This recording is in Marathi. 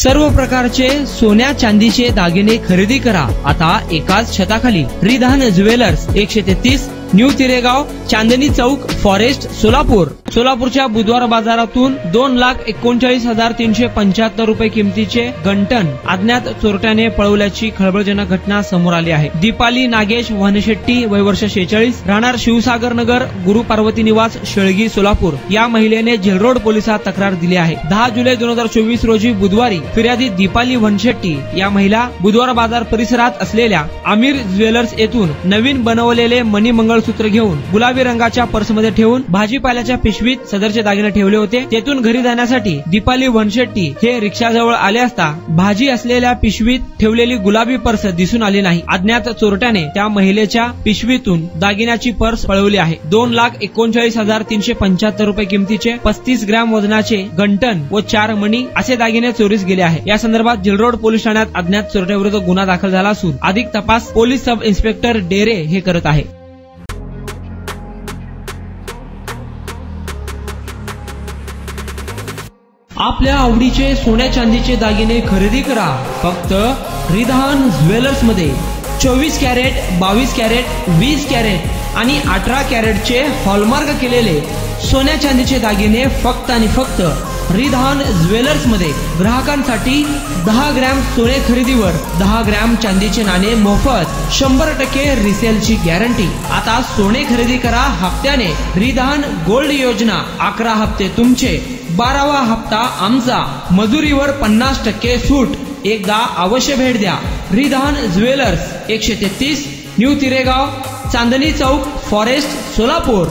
सर्व प्रकारचे सोन्या चांदीचे दागिने खरेदी करा आता एकाच छताखाली। Ridhan jewellers 133 new तिरेगाव, Chandni Chowk, forest, Solapur. सोलापूरच्या बुधवार बाजारातून 2,39,375 रुपये किमतीचे गंटन अज्ञात चोरट्याने पळवल्याची खळबळजनक घटना समोर आली आहे। दीपाली नागेश वनशेट्टी, वय वर्ष 46, राहणार शिवसागर नगर, गुरु पार्वती निवास, शेळगी, सोलापूर या महिलेने जेलरोड पोलिसात तक्रार दिली आहे। 10 जुलै 2024 रोजी बुधवारी फिर्यादी दीपाली वनशेट्टी या महिला बुधवार बाजार परिसरात असलेल्या आमिर ज्वेलर्स येथून नवीन बनवलेले मणी मंगळसूत्र घेऊन गुलाबी रंगाच्या पर्समध्ये ठेवून भाजीपाल्याच्या पिशवीत सदरचे दागिने ठेवले होते। तेथून घरी जाण्यासाठी दीपाली वनशेट्टी हे रिक्षाजवळ आले असता भाजी असलेल्या पिशवीत ठेवलेली गुलाबी पर्स दिसून आली नाही। अज्ञात चोरट्याने त्या महिलेच्या पिशवीतून दागिन्याची पर्स पळवली आहे। 2,39,375 रुपये किमतीचे 35 ग्रॅम वजनाचे गंटन व 4 मणी असे दागिने चोरीस गेले आहे। या संदर्भात जेलरोड पोलीस ठाण्यात अज्ञात चोरट्याविरुद्ध गुन्हा दाखल झाला असून अधिक तपास पोलीस सब इन्स्पेक्टर डेरे हे करत आहे। आपल्या आवडीचे सोन्या चांदीचे दागिने खरेदी करा फक्त रिधान ज्वेलर्स मध्ये। 24 कॅरेट, 22 कॅरेट, 20 कॅरेट आणि 18 कॅरेटचे हॉलमार्क केलेले सोन्या चांदीचे दागिने फक्त आणि फक्त रिधान ज्वेलर्स मध्ये। ग्राहकांसाठी 10 ग्रॅम सोने खरेदीवर 10 ग्रॅम चांदीचे नाणे मोफत, 100% रिसेलची गॅरंटी। आता सोने खरेदी करा हप्त्याने। रिधान गोल्ड योजना, 11 हप्ते तुमचे, 12वा हप्ता आमचा, मजुरीवर 50% सूट। एकदा अवश्य भेट द्या। Ridhan jewellers 133 new तिरेगाव, Chandni Chowk, forest, Solapur.